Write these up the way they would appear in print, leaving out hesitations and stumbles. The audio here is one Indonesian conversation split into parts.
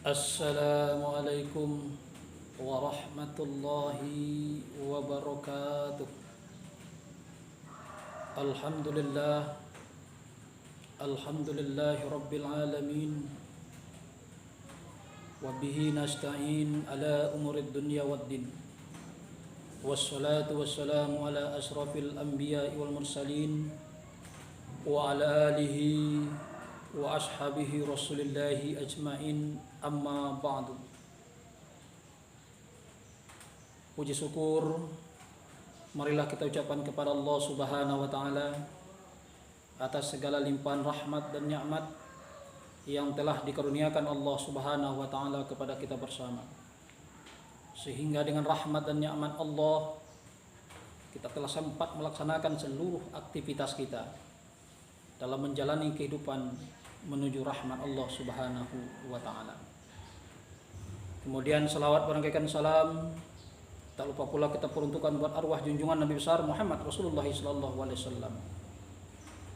Assalamualaikum warahmatullahi wabarakatuh. Alhamdulillah, alhamdulillahi rabbil alamin. Wabihi nasta'in ala umurid dunya waddin. Wassalatu wassalamu ala asrafil anbiya'i wal mursalin wa ala alihi wa ashabihi rasulillahi ajma'in, amma ba'du. Puji syukur marilah kita ucapkan kepada Allah Subhanahu wa taala atas segala limpahan rahmat dan nikmat yang telah dikaruniakan Allah Subhanahu wa taala kepada kita bersama. Sehingga dengan rahmat dan nikmat Allah kita telah sempat melaksanakan seluruh aktivitas kita dalam menjalani kehidupan menuju rahmat Allah Subhanahu wa taala. Kemudian salawat berangkaikan salam, tak lupa pula kita peruntukkan buat arwah junjungan Nabi besar Muhammad Rasulullah sallallahu alaihi wasallam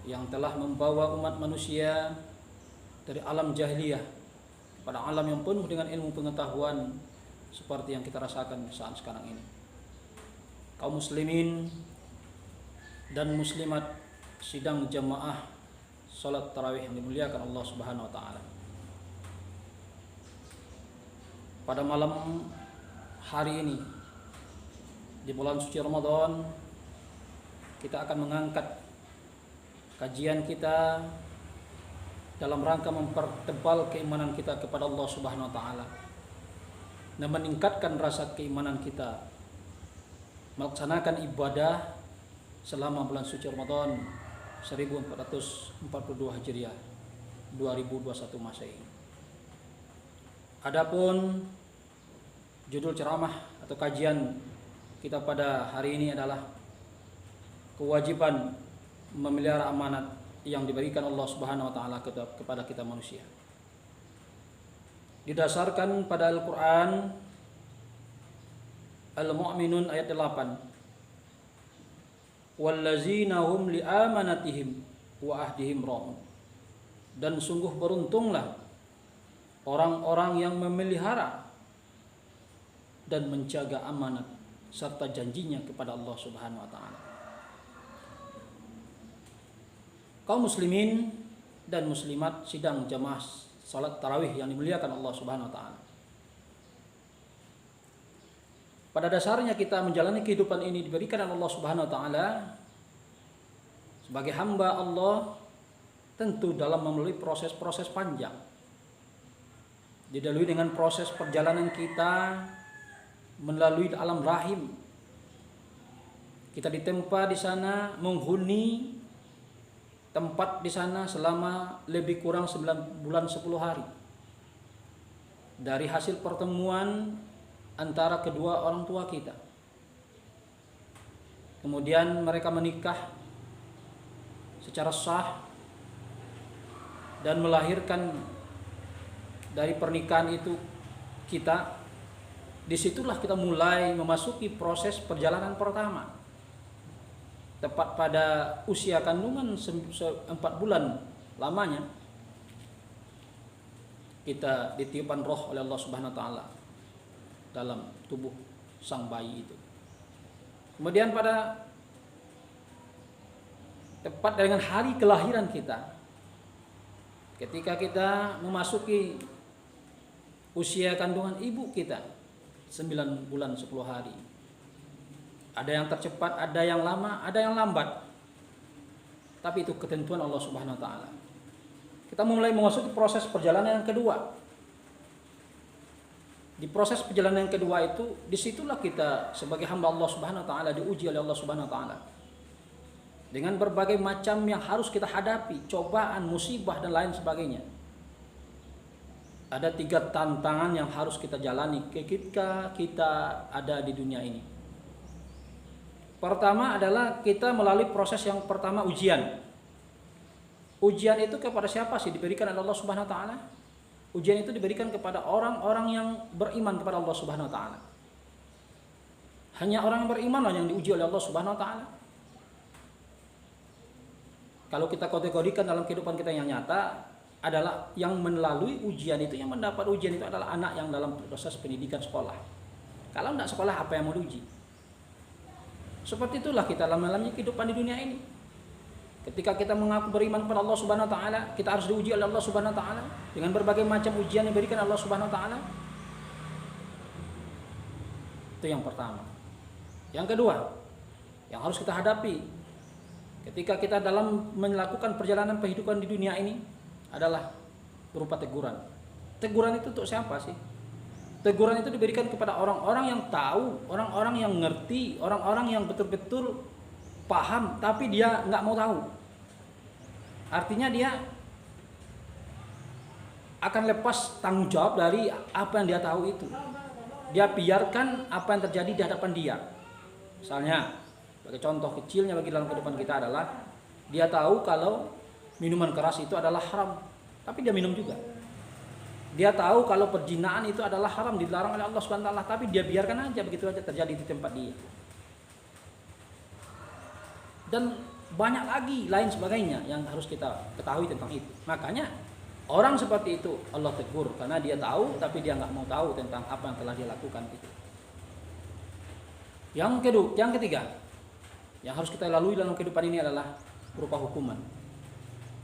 yang telah membawa umat manusia dari alam jahiliyah kepada alam yang penuh dengan ilmu pengetahuan seperti yang kita rasakan saat sekarang ini. Kaum muslimin dan muslimat sidang jamaah salat tarawih yang dimuliakan Allah Subhanahu wa taala. Pada malam hari ini di bulan suci Ramadan, kita akan mengangkat kajian kita dalam rangka mempertebal keimanan kita kepada Allah Subhanahu wa taala dan meningkatkan rasa keimanan kita melaksanakan ibadah selama bulan suci Ramadan 1442 Hijriah 2021 Masehi. Adapun judul ceramah atau kajian kita pada hari ini adalah kewajiban memelihara amanat yang diberikan Allah Subhanahu wa taala kepada kita manusia. Didasarkan pada Al-Qur'an Al-Mu'minun ayat 8. Wallazina hum liamanatihim wa ahdihim ra'un. Dan sungguh beruntunglah orang-orang yang memelihara dan menjaga amanat serta janjinya kepada Allah Subhanahu wa taala. Kaum muslimin dan muslimat sidang jamaah salat tarawih yang dimuliakan Allah Subhanahu wa taala. Pada dasarnya kita menjalani kehidupan ini diberikan oleh Allah Subhanahu wa taala sebagai hamba Allah, tentu dalam melalui proses-proses panjang. Didahului dengan proses perjalanan kita melalui alam rahim. Kita ditempa di sana, menghuni tempat di sana selama lebih kurang 9 bulan 10 hari. Dari hasil pertemuan antara kedua orang tua kita. Kemudian mereka menikah secara sah dan melahirkan dari pernikahan itu kita. Disitulah kita mulai memasuki proses perjalanan pertama. Tepat pada usia kandungan 4 bulan lamanya kita ditiupkan roh oleh Allah Subhanahu wa taala dalam tubuh sang bayi itu. Kemudian pada tepat dengan hari kelahiran kita, ketika kita memasuki usia kandungan ibu kita 9 bulan 10 hari. Ada yang tercepat, ada yang lama, ada yang lambat. Tapi itu ketentuan Allah Subhanahu wa taala. Kita mulai memasuki proses perjalanan yang kedua. Di proses perjalanan yang kedua itu, disitulah kita sebagai hamba Allah Subhanahu wa taala diuji oleh Allah Subhanahu wa taala. Dengan berbagai macam yang harus kita hadapi, cobaan, musibah dan lain sebagainya. Ada 3 tantangan yang harus kita jalani ketika kita ada di dunia ini. Pertama adalah kita melalui proses yang pertama, ujian. Ujian itu kepada siapa sih diberikan oleh Allah Subhanahu wa taala? Ujian itu diberikan kepada orang-orang yang beriman kepada Allah Subhanahu wa taala. Hanya orang yang beriman yang diuji oleh Allah Subhanahu wa taala. Kalau kita kategorikan dalam kehidupan kita yang nyata, adalah yang melalui ujian itu, yang mendapat ujian itu adalah anak yang dalam proses pendidikan sekolah. Kalau tidak sekolah, apa yang mau diuji? Seperti itulah kita lama-lamanya kehidupan di dunia ini. Ketika kita mengaku beriman kepada Allah Subhanahu wa taala, kita harus diuji oleh Allah Subhanahu wa taala dengan berbagai macam ujian yang diberikan Allah Subhanahu wa taala. Itu yang pertama. Yang kedua, yang harus kita hadapi ketika kita dalam melakukan perjalanan kehidupan di dunia ini adalah berupa teguran. Teguran itu untuk siapa sih? Teguran itu diberikan kepada orang-orang yang tahu, orang-orang yang ngerti, orang-orang yang betul-betul paham, tapi dia nggak mau tahu. Artinya dia akan lepas tanggung jawab dari apa yang dia tahu itu. Dia biarkan apa yang terjadi di hadapan dia. Misalnya, sebagai contoh kecilnya bagi dalam kehidupan kita adalah dia tahu kalau minuman keras itu adalah haram, tapi dia minum juga. Dia tahu kalau perzinaan itu adalah haram, dilarang oleh Allah Subhanahu wa taala, tapi dia biarkan aja begitu aja terjadi di tempat dia. Dan banyak lagi lain sebagainya yang harus kita ketahui tentang itu. Makanya orang seperti itu Allah tegur karena dia tahu tapi dia nggak mau tahu tentang apa yang telah dia lakukan itu. Yang ketiga, yang harus kita lalui dalam kehidupan ini adalah berupa hukuman.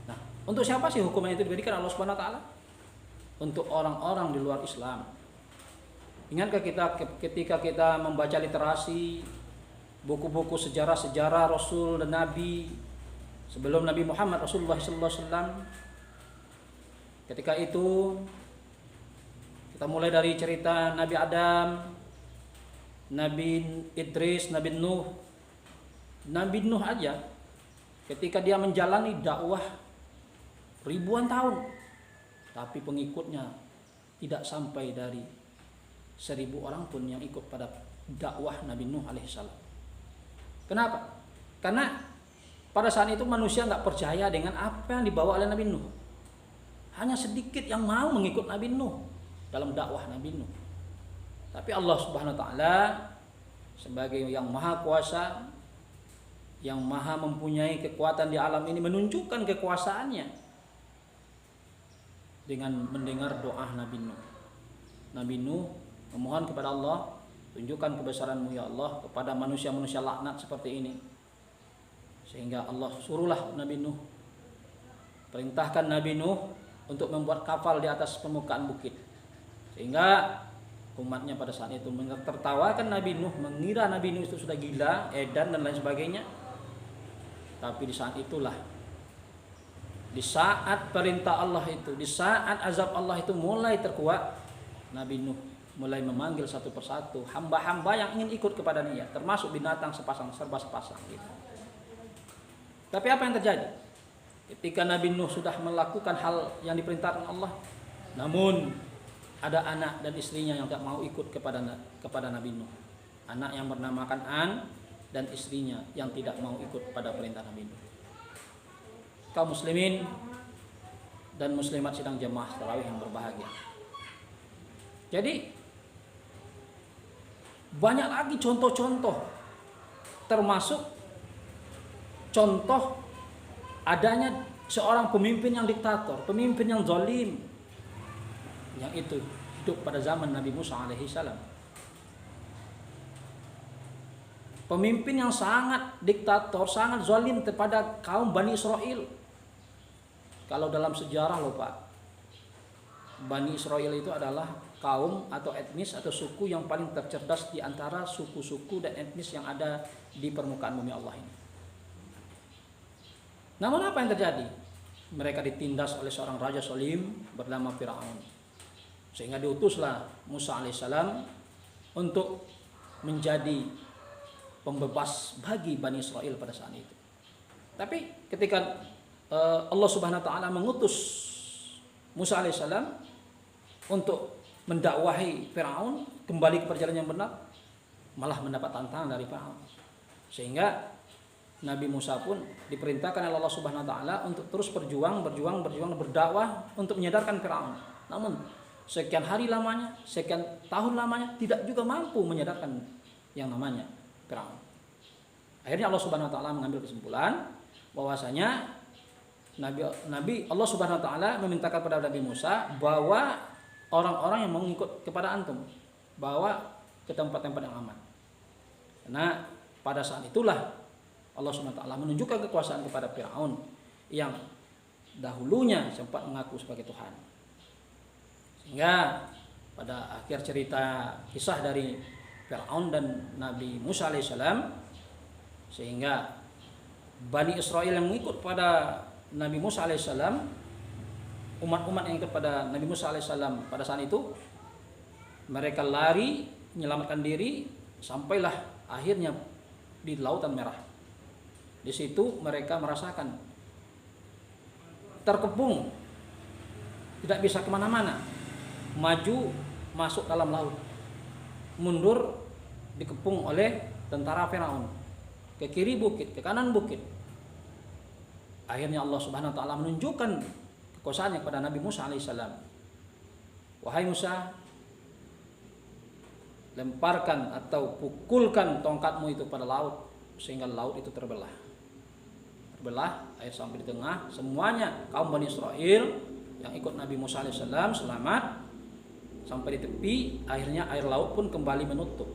Nah, untuk siapa sih hukuman itu diberikan Allah Subhanahu wa taala? Untuk orang-orang di luar Islam. Ingatkah kita ketika kita membaca literasi buku-buku sejarah-sejarah Rasul dan Nabi sebelum Nabi Muhammad Rasulullah SAW, ketika itu kita mulai dari cerita Nabi Adam, Nabi Idris, Nabi Nuh aja ketika dia menjalani dakwah ribuan tahun, tapi pengikutnya tidak sampai dari 1000 orang pun yang ikut pada dakwah Nabi Nuh alaihissalam. Kenapa? Karena pada saat itu manusia nggak percaya dengan apa yang dibawa oleh Nabi Nuh. Hanya sedikit yang mau mengikut Nabi Nuh dalam dakwah Nabi Nuh. Tapi Allah Subhanahu wa taala sebagai yang maha kuasa, yang maha mempunyai kekuatan di alam ini, menunjukkan kekuasaannya dengan mendengar doa Nabi Nuh. Nabi Nuh memohon kepada Allah, tunjukkan kebesaran-Mu ya Allah kepada manusia-manusia laknat seperti ini. Sehingga Allah suruhlah Nabi Nuh, perintahkan Nabi Nuh untuk membuat kapal di atas permukaan bukit. Sehingga umatnya pada saat itu tertawakan Nabi Nuh, mengira Nabi Nuh itu sudah gila, edan dan lain sebagainya. Tapi di saat itulah, di saat perintah Allah itu, di saat azab Allah itu mulai terkuat, Nabi Nuh mulai memanggil satu persatu hamba-hamba yang ingin ikut kepadanya, termasuk binatang serba sepasang gitu. Tapi apa yang terjadi? Ketika Nabi Nuh sudah melakukan hal yang diperintahkan Allah, namun ada anak dan istrinya yang tidak mau ikut kepada Nabi Nuh. Anak yang bernama Kan'an dan istrinya yang tidak mau ikut pada perintah Nabi Nuh. Kaum muslimin dan muslimat sidang jemaah tarawih yang berbahagia. Jadi banyak lagi contoh-contoh, termasuk contoh adanya seorang pemimpin yang diktator, pemimpin yang zalim, yang itu hidup pada zaman Nabi Musa alaihissalam. Pemimpin yang sangat diktator, sangat zalim kepada kaum Bani Israel. Kalau dalam sejarah loh Pak, Bani Israel itu adalah kaum atau etnis atau suku yang paling tercerdas di antara suku-suku dan etnis yang ada di permukaan bumi Allah ini. Namun apa yang terjadi? Mereka ditindas oleh seorang raja zalim bernama Firaun. Sehingga diutuslah Musa alaihissalam untuk menjadi pembebas bagi Bani Israel pada saat itu. Tapi ketika Allah Subhanahu wa taala mengutus Musa alaihissalam untuk mendakwahi Firaun kembali ke perjalanan yang benar, malah mendapat tantangan dari Firaun. Sehingga Nabi Musa pun diperintahkan oleh Allah Subhanahu wa taala untuk terus berjuang berdakwah untuk menyadarkan Firaun. Namun sekian hari lamanya, sekian tahun lamanya tidak juga mampu menyadarkan yang namanya Firaun. Akhirnya Allah Subhanahu wa taala mengambil kesimpulan bahwasanya Nabi Allah Subhanahu wa taala memintakan kepada Nabi Musa bahwa orang-orang yang mengikut kepada antum bawa ke tempat-tempat yang aman. Karena pada saat itulah Allah Subhanahu wa taala menunjukkan kekuasaan kepada Firaun yang dahulunya sempat mengaku sebagai Tuhan. Sehingga pada akhir cerita kisah dari Firaun dan Nabi Musa alaihissalam, sehingga Bani Israel yang mengikut pada Nabi Musa alaihissalam, umat-umat yang ikut pada Nabi Musa alaihissalam pada saat itu, mereka lari menyelamatkan diri sampailah akhirnya di Lautan Merah. Di situ mereka merasakan terkepung, tidak bisa kemana-mana, maju masuk dalam laut, mundur dikepung oleh tentara Firaun, ke kiri bukit, ke kanan bukit. Akhirnya Allah Subhanahu wa taala menunjukkan kekuasaannya kepada Nabi Musa alaihissalam. Wahai Musa, lemparkan atau pukulkan tongkatmu itu pada laut sehingga laut itu terbelah. Terbelah, air sampai di tengah, semuanya kaum Bani Israel yang ikut Nabi Musa alaihissalam selamat sampai di tepi. Akhirnya air laut pun kembali menutup.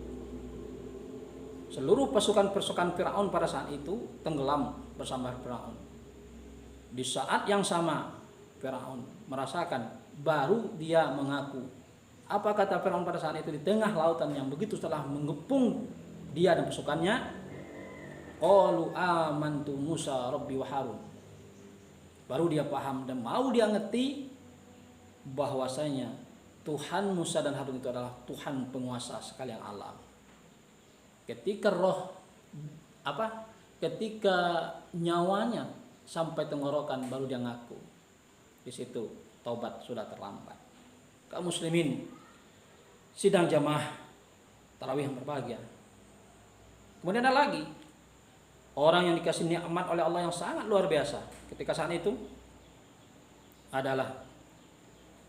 Seluruh pasukan-pasukan Firaun pada saat itu tenggelam bersama Firaun. Di saat yang sama Firaun merasakan, baru dia mengaku. Apa kata Firaun pada saat itu di tengah lautan yang begitu telah mengepung dia dan pasukannya? Qalu amantu Musa Rabbi wa Harun. Baru dia paham dan mau dia ngerti bahwasanya Tuhan Musa dan Harun itu adalah Tuhan penguasa sekalian alam. Ketika ketika nyawanya sampai tenggorokan baru dia ngaku. Di situ taubat sudah terlambat. Kaum muslimin sidang jamaah tarawih yang berbahagia. Kemudian ada lagi orang yang dikasih nikmat oleh Allah yang sangat luar biasa. Ketika saat itu adalah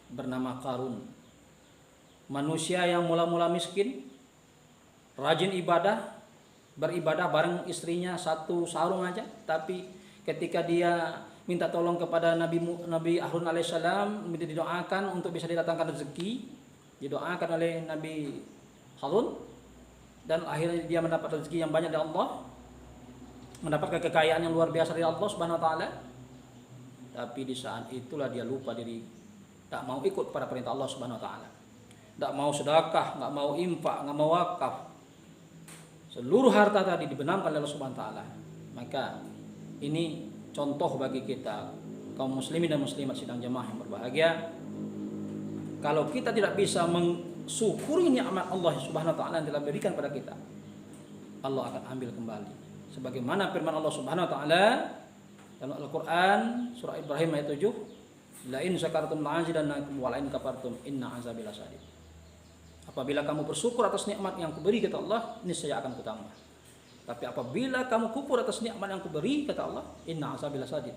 bernama Qarun. Manusia yang mula-mula miskin, rajin ibadah, beribadah bareng istrinya satu sarung aja, tapi ketika dia minta tolong kepada Nabi Harun alaihissalam, minta didoakan untuk bisa didatangkan rezeki, didoakan oleh Nabi Harun, dan akhirnya dia mendapat rezeki yang banyak dari Allah, mendapatkan kekayaan yang luar biasa dari Allah Subhanahu wa taala. Tapi di saat itulah dia lupa diri, tak mau ikut pada perintah Allah Subhanahu wa taala, tak mau sedekah, nggak mau infak, nggak mau wakaf. Seluruh harta tadi dibenamkan oleh Allah Subhanahu wa taala. Maka ini contoh bagi kita kaum muslimin dan muslimat sidang jamaah yang berbahagia. Kalau kita tidak bisa mensyukuri nikmat Allah Subhanahu wa taala yang telah berikan pada kita, Allah akan ambil kembali. Sebagaimana firman Allah Subhanahu wa taala dalam Al-Qur'an surah Ibrahim ayat 7, la in syakartum la'azidannakum wa la in kafartum inna azabi lasyadid. Apabila kamu bersyukur atas nikmat yang kuberi kata Allah, niscaya akan kutambah. Tapi apabila kamu kufur atas nikmat yang kuberi kata Allah, inna azabi lasyadid,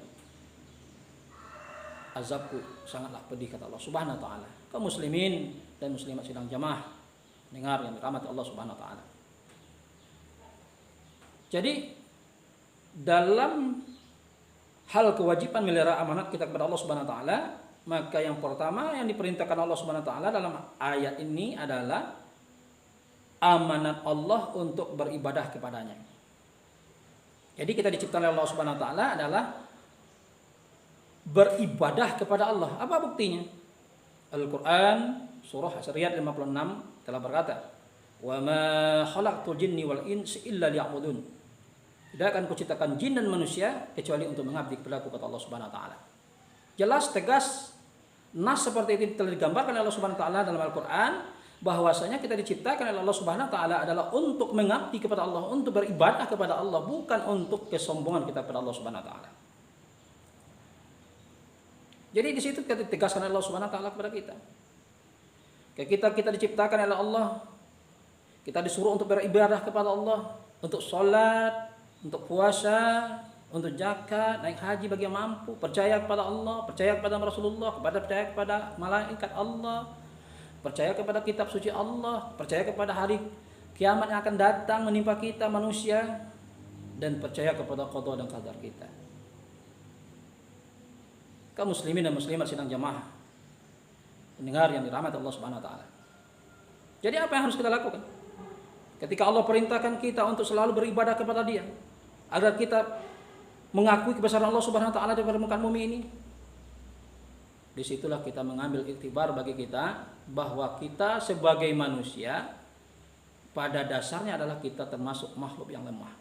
azabku sangatlah pedih kata Allah Subhanahu wa taala. Kaum muslimin dan muslimat sidang jamaah dengar yang dirahmati Allah Subhanahu wa taala. Jadi dalam hal kewajiban melihara amanat kita kepada Allah Subhanahu wa taala, maka yang pertama yang diperintahkan Allah Subhanahu wa taala dalam ayat ini adalah amanat Allah untuk beribadah kepadanya. Jadi kita diciptakan oleh Allah Subhanahu wa taala adalah beribadah kepada Allah. Apa buktinya? Al-Qur'an surah As-Riyad 56 telah berkata, "Wa ma khalaqtul jinni wal insa illa liya'budun." Tidak akan kuciptakan jin dan manusia kecuali untuk mengabdi kepadaku kata Allah Subhanahu wa taala. Jelas tegas nas seperti itu telah digambarkan oleh Allah Subhanahu wa taala dalam Al-Qur'an, bahwasanya kita diciptakan oleh Allah Subhanahu wa taala adalah untuk mengabdi kepada Allah, untuk beribadah kepada Allah, bukan untuk kesombongan kita kepada Allah Subhanahu wa taala. Jadi di situ kita ditegaskan oleh Allah Subhanahu wa taala kepada kita. Kita diciptakan oleh Allah, kita disuruh untuk beribadah kepada Allah, untuk sholat, untuk puasa, untuk zakat, naik haji bagi yang mampu, percaya kepada Allah, percaya kepada Rasulullah, percaya kepada malaikat Allah, percaya kepada kitab suci Allah, percaya kepada hari kiamat yang akan datang menimpa kita manusia, dan percaya kepada qada dan qadar kita. Kaum muslimin dan muslimat sidang jamaah pendengar yang dirahmati Allah Subhanahu wa taala. Jadi apa yang harus kita lakukan? Ketika Allah perintahkan kita untuk selalu beribadah kepada Dia, agar kita mengakui kebesaran Allah Subhanahu wa taala di permukaan bumi ini, disitulah kita mengambil iktibar bagi kita bahwa kita sebagai manusia pada dasarnya adalah kita termasuk makhluk yang lemah.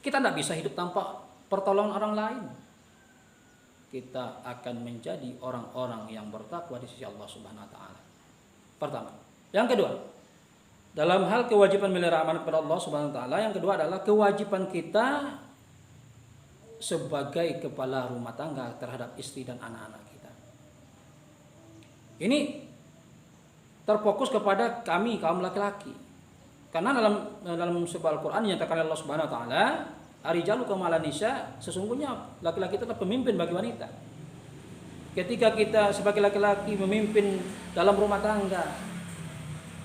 Kita tidak bisa hidup tanpa pertolongan orang lain. Kita akan menjadi orang-orang yang bertakwa di sisi Allah Subhanahu wa taala. Pertama. Yang kedua, dalam hal kewajiban melihara amanat kepada Allah Subhanahu wa taala, yang kedua adalah kewajiban kita sebagai kepala rumah tangga terhadap istri dan anak-anak kita. Ini terfokus kepada kami kaum laki-laki. Karena dalam sebuah Al-Qur'an dinyatakan Allah Subhanahu wa taala, Arijalu kamalan nisa, sesungguhnya laki-laki itu adalah pemimpin bagi wanita. Ketika kita sebagai laki-laki memimpin dalam rumah tangga,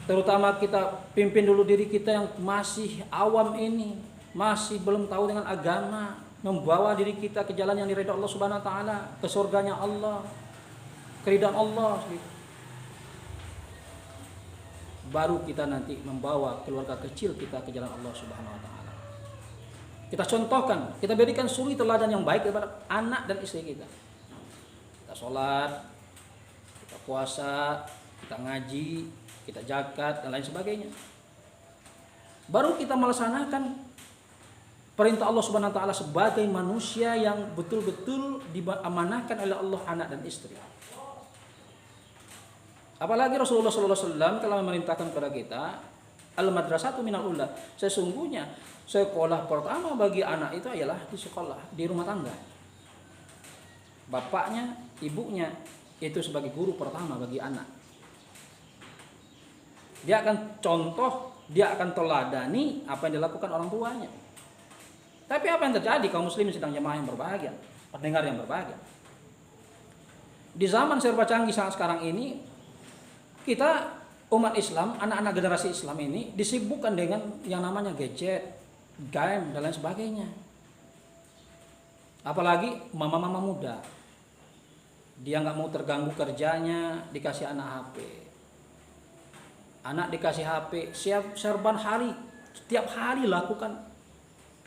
terutama kita pimpin dulu diri kita yang masih awam ini, masih belum tahu dengan agama, membawa diri kita ke jalan yang diridhoi Allah Subhanahu wa taala, ke surganya Allah, keridhaan Allah. Baru kita nanti membawa keluarga kecil kita ke jalan Allah Subhanahu wa taala. Kita contohkan, kita berikan suri teladan yang baik kepada anak dan istri kita. Kita sholat, kita puasa, kita ngaji, kita zakat dan lain sebagainya. Baru kita melaksanakan perintah Allah Subhanahu wa taala sebagai manusia yang betul-betul diamanahkan oleh Allah anak dan istri. Apalagi Rasulullah sallallahu alaihi wasallam telah memerintahkan kepada kita, al-madrasatu minal ula. Sesungguhnya sekolah pertama bagi anak itu ialah di sekolah, di rumah tangga. Bapaknya, ibunya itu sebagai guru pertama bagi anak. Dia akan contoh, dia akan teladani apa yang dilakukan orang tuanya. Tapi apa yang terjadi kaum muslimin sedang jemaah yang berbahagia, pendengar yang berbahagia. Di zaman serba canggih saat sekarang ini, kita umat Islam, anak-anak generasi Islam ini disibukkan dengan yang namanya gadget, game dan lain sebagainya. Apalagi mama-mama muda, dia nggak mau terganggu kerjanya, dikasih anak HP. Anak dikasih HP, serban hari, setiap hari lakukan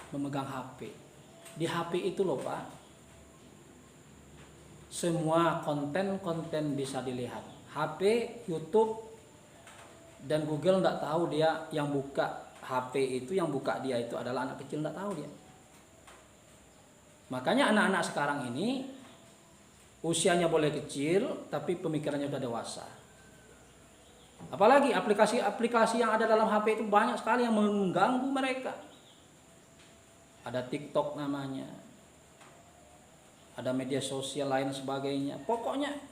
memegang HP. Di HP itu loh Pak, semua konten-konten bisa dilihat. HP, YouTube, dan Google nggak tahu dia yang buka HP itu, yang buka dia itu adalah anak kecil, nggak tahu dia. Makanya anak-anak sekarang ini usianya boleh kecil tapi pemikirannya sudah dewasa. Apalagi aplikasi-aplikasi yang ada dalam HP itu banyak sekali yang mengganggu mereka. Ada TikTok namanya, ada media sosial lain sebagainya. Pokoknya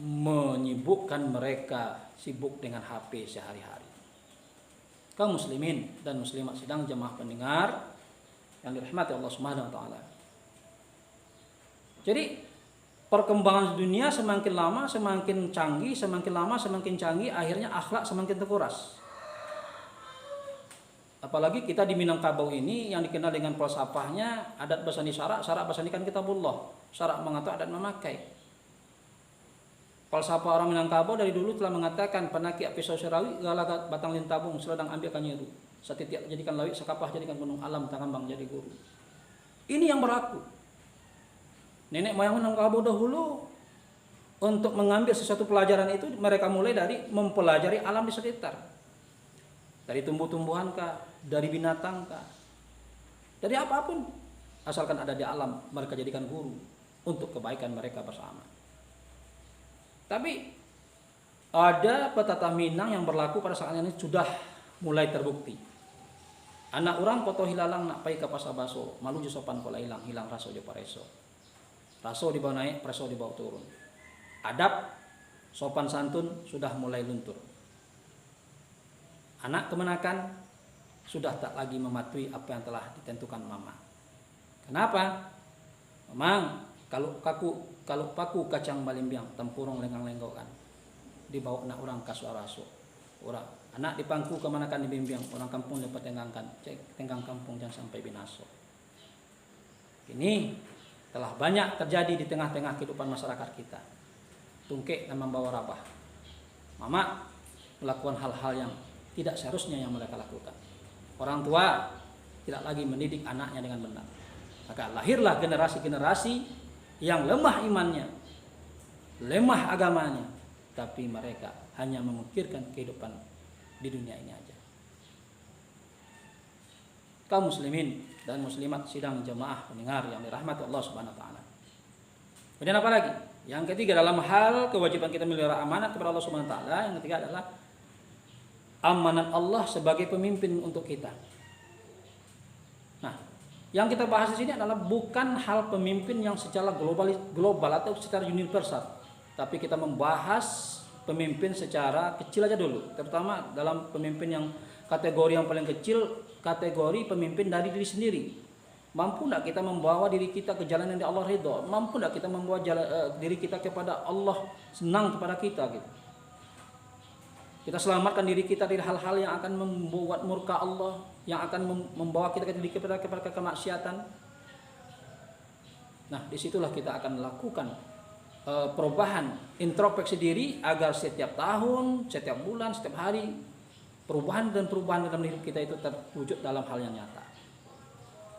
menyibukkan mereka sibuk dengan HP sehari-hari. Kaum muslimin dan muslimat sidang jemaah pendengar yang dirahmati Allah Subhanahu wa taala. Jadi perkembangan dunia semakin lama semakin canggih, semakin lama semakin canggih, akhirnya akhlak semakin terkuras. Apalagi kita di Minangkabau ini yang dikenal dengan falsafahnya adat basani syarak basani kan kitabullah. Syarak mengatur, adat memakai. Falsafah orang Minangkabau dari dulu telah mengatakan penaki pisau serawi galagat batang lintabung seledang ambilkan nyeru. Setiap jadikan lawik sekapah jadikan gunung alam tangambang jadi guru. Ini yang berlaku. Nenek moyang Minangkabau dahulu untuk mengambil sesuatu pelajaran itu mereka mulai dari mempelajari alam di sekitar. Dari tumbuh-tumbuhan kah, dari binatang kah, dari apapun asalkan ada di alam mereka jadikan guru untuk kebaikan mereka bersama. Tapi ada pepatah Minang yang berlaku pada saat ini sudah mulai terbukti. Anak orang koto hilalang nak pai kapas abaso, malu sopan pola hilang raso jo pareso. Raso dibawa naik, preso dibawa turun. Adab, sopan santun sudah mulai luntur. Anak kemenakan sudah tak lagi mematuhi apa yang telah ditentukan mama. Kenapa? Memang kalau paku kacang balimbiang tempurung lenggang-lenggokan dibawa anak orang kasuaraso. Orang anak dipangku kemanakan dibimbing, orang kampung dapat tenggangkan, cek tenggang kampung jangan sampai binaso. Ini telah banyak terjadi di tengah-tengah kehidupan masyarakat kita. Tungkek dan membawa rabah. Mama melakukan hal-hal yang tidak seharusnya yang mereka lakukan. Orang tua tidak lagi mendidik anaknya dengan benar. Maka lahirlah generasi-generasi yang lemah imannya, lemah agamanya, tapi mereka hanya memikirkan kehidupan di dunia ini aja. Kaum muslimin dan muslimat sidang jemaah pendengar yang dirahmati Allah Subhanahu wa taala. Kemudian apa lagi? Yang ketiga dalam hal kewajiban kita melihara amanat kepada Allah Subhanahu wa taala, yang ketiga adalah amanat Allah sebagai pemimpin untuk kita. Nah, yang kita bahas di sini adalah bukan hal pemimpin yang secara global atau secara universal, tapi kita membahas pemimpin secara kecil aja dulu, terutama dalam pemimpin yang kategori yang paling kecil, kategori pemimpin dari diri sendiri. Mampu tidak kita membawa diri kita ke jalan yang Allah ridho? Mampu tidak kita membawa diri kita kepada Allah senang kepada kita gitu? Kita selamatkan diri kita dari hal-hal yang akan membuat murka Allah, yang akan membawa kita kepada kemaksiatan. Nah, disitulah kita akan melakukan perubahan introspeksi diri agar setiap tahun, setiap bulan, setiap hari perubahan dalam hidup kita itu terwujud dalam hal yang nyata.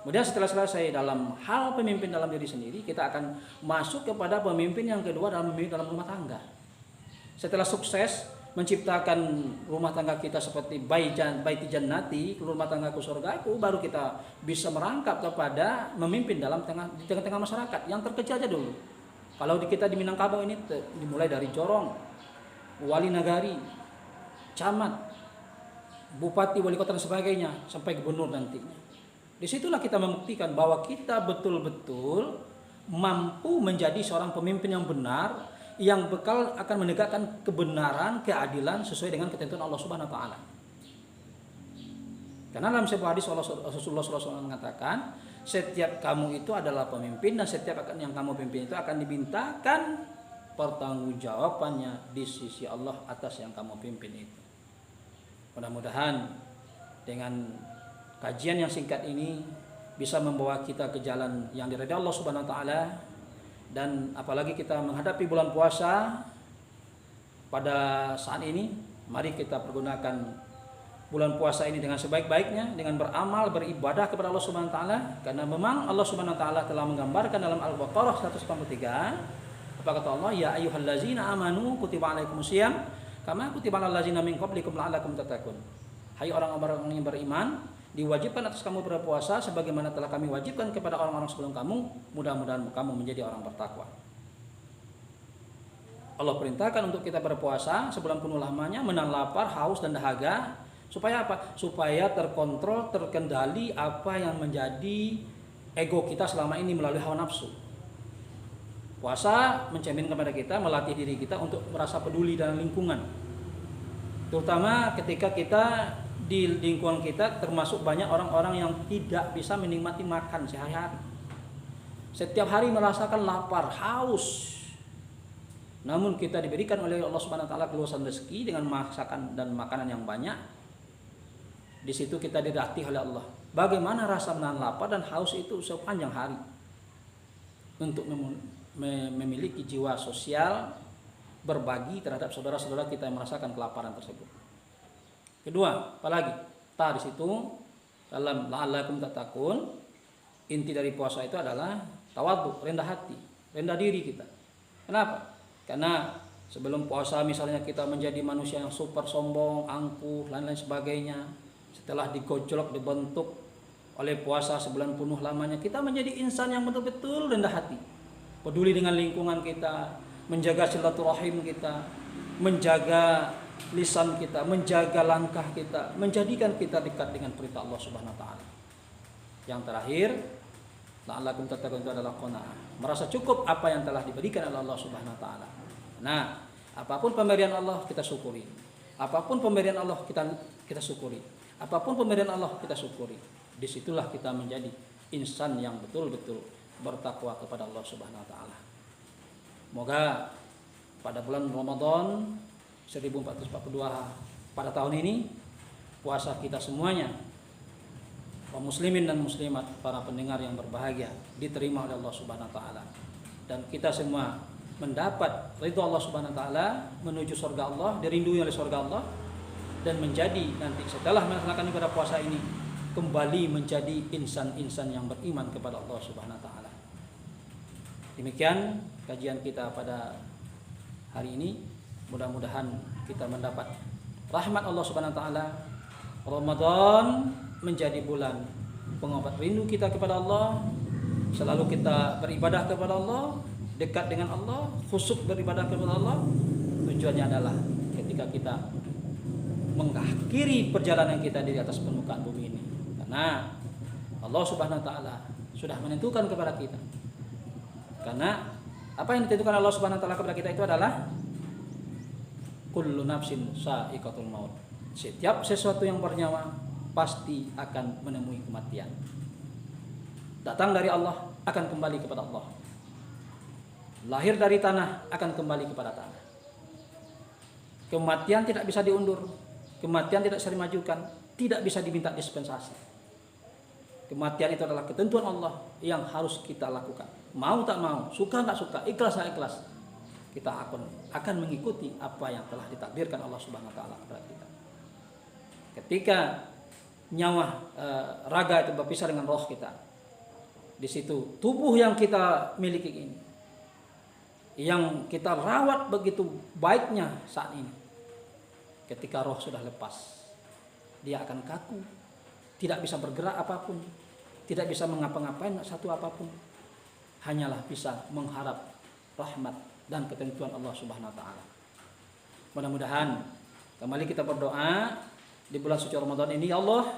Kemudian setelah selesai dalam hal pemimpin dalam diri sendiri, kita akan masuk kepada pemimpin yang kedua dalam rumah tangga. Setelah sukses menciptakan rumah tangga kita seperti baiti jannati, rumah tanggaku surgaku, baru kita bisa merangkap kepada memimpin di tengah-tengah masyarakat yang terkecil aja dulu. Kalau kita di Minangkabau ini dimulai dari jorong, wali nagari, camat, bupati, wali kota dan sebagainya sampai gubernur nantinya. Disitulah kita membuktikan bahwa kita betul-betul mampu menjadi seorang pemimpin yang benar, yang bekal akan menegakkan kebenaran, keadilan sesuai dengan ketentuan Allah Subhanahu wa taala. Karena dalam sebuah hadis Rasulullah SAW mengatakan, setiap kamu itu adalah pemimpin dan setiap yang kamu pimpin itu akan dimintakan pertanggungjawabannya di sisi Allah atas yang kamu pimpin itu. Mudah-mudahan dengan kajian yang singkat ini bisa membawa kita ke jalan yang diridhai Allah Subhanahu wa taala. Dan apalagi kita menghadapi bulan puasa pada saat ini, mari kita pergunakan bulan puasa ini dengan sebaik-baiknya, dengan beramal, beribadah kepada Allah Subhanahu wa taala, karena memang Allah Subhanahu wa taala telah menggambarkan dalam Al-Baqarah 183, apa kata Allah, ya ayyuhallazina amanu kutiba alaikumusiyam kama kutiba alal ladzina min qablikum la'allakum tattaqun. Hai orang-orang yang beriman, diwajibkan atas kamu berpuasa sebagaimana telah kami wajibkan kepada orang-orang sebelum kamu, mudah-mudahan kamu menjadi orang bertakwa. Allah perintahkan untuk kita berpuasa sebulan penuh lamanya, menahan lapar, haus dan dahaga, supaya apa? Supaya terkontrol, terkendali apa yang menjadi ego kita selama ini melalui hawa nafsu. Puasa mencermin kepada kita, melatih diri kita untuk merasa peduli dalam lingkungan, terutama ketika kita di lingkungan kita termasuk banyak orang-orang yang tidak bisa menikmati makan sehari-hari. Setiap hari merasakan lapar, haus. Namun kita diberikan oleh Allah Subhanahu wa taala keluasan rezeki dengan masakan dan makanan yang banyak. Di situ kita dilatih oleh Allah. Bagaimana rasa menahan lapar dan haus itu sepanjang hari. Untuk memiliki jiwa sosial, berbagi terhadap saudara-saudara kita yang merasakan kelaparan tersebut. Kedua, apalagi? Di situ dalam la'allakum tattaqun, inti dari puasa itu adalah tawadhu, rendah hati, rendah diri kita. Kenapa? Karena sebelum puasa misalnya kita menjadi manusia yang super sombong, angkuh, lain-lain sebagainya. Setelah digojlok, dibentuk oleh puasa sebulan penuh lamanya, kita menjadi insan yang betul-betul rendah hati, peduli dengan lingkungan kita, menjaga silaturahim kita, menjaga lisan kita, menjaga langkah kita, menjadikan kita dekat dengan perintah Allah Subhanahu wa taala. Yang terakhir, la'allakum tattaqun itu adalah qanaah, merasa cukup apa yang telah diberikan oleh Allah Subhanahu wa taala. Nah, apapun pemberian Allah kita syukuri. Apapun pemberian Allah kita syukuri. Apapun pemberian Allah kita syukuri. Disitulah kita menjadi insan yang betul-betul bertakwa kepada Allah Subhanahu wa taala. Moga pada bulan Ramadan 1442 pada tahun ini, puasa kita semuanya kaum muslimin dan muslimat, para pendengar yang berbahagia, diterima oleh Allah Subhanahu wa taala. Dan kita semua mendapat ridha Allah Subhanahu wa taala, menuju surga Allah, dirindui oleh surga Allah, dan menjadi nanti setelah melaksanakan ibadah puasa ini kembali menjadi insan-insan yang beriman kepada Allah Subhanahu wa taala. Demikian kajian kita pada hari ini. Mudah-mudahan kita mendapat rahmat Allah Subhanahu wa taala. Ramadan menjadi bulan pengobat rindu kita kepada Allah. Selalu kita beribadah kepada Allah, dekat dengan Allah, khusyuk beribadah kepada Allah. Tujuannya adalah ketika kita mengakhiri perjalanan kita di atas permukaan bumi ini. Karena Allah Subhanahu wa taala sudah menentukan kepada kita. Karena apa yang ditentukan Allah Subhanahu wa taala kepada kita itu adalah kullu nafsin sa'iqatul maut. Setiap sesuatu yang bernyawa pasti akan menemui kematian. Datang dari Allah akan kembali kepada Allah. Lahir dari tanah akan kembali kepada tanah. Kematian tidak bisa diundur. Kematian tidak bisa dimajukan, tidak bisa diminta dispensasi. Kematian itu adalah ketentuan Allah yang harus kita lakukan. Mau tak mau, suka tak suka, ikhlas tak ikhlas, kita akan mengikuti apa yang telah ditakdirkan Allah Subhanahu wa taala kepada kita. Ketika nyawa raga itu berpisah dengan roh kita, di situ tubuh yang kita miliki ini, yang kita rawat begitu baiknya saat ini, ketika roh sudah lepas, dia akan kaku, tidak bisa bergerak apapun, tidak bisa mengapa-ngapain satu apapun, hanyalah bisa mengharap rahmat dan ketentuan Allah Subhanahu wa taala. Mudah-mudahan kembali kita berdoa di bulan suci Ramadan ini, ya Allah,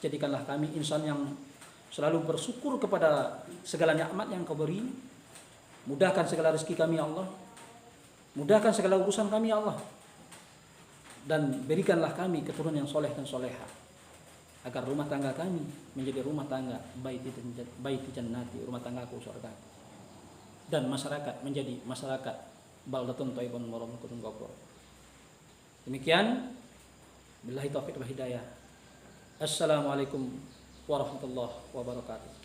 jadikanlah kami insan yang selalu bersyukur kepada segala nikmat yang Kau beri. Mudahkan segala rezeki kami, ya Allah. Mudahkan segala urusan kami, ya Allah. Dan berikanlah kami keturunan yang soleh dan soleha, agar rumah tangga kami menjadi rumah tangga baiti jannati, rumah tanggaku surga. Dan masyarakat menjadi masyarakat baldatun thayyibun wa rabbun ghafur. Demikian, billahi taufiq wal hidayah. Assalamualaikum warahmatullahi wabarakatuh.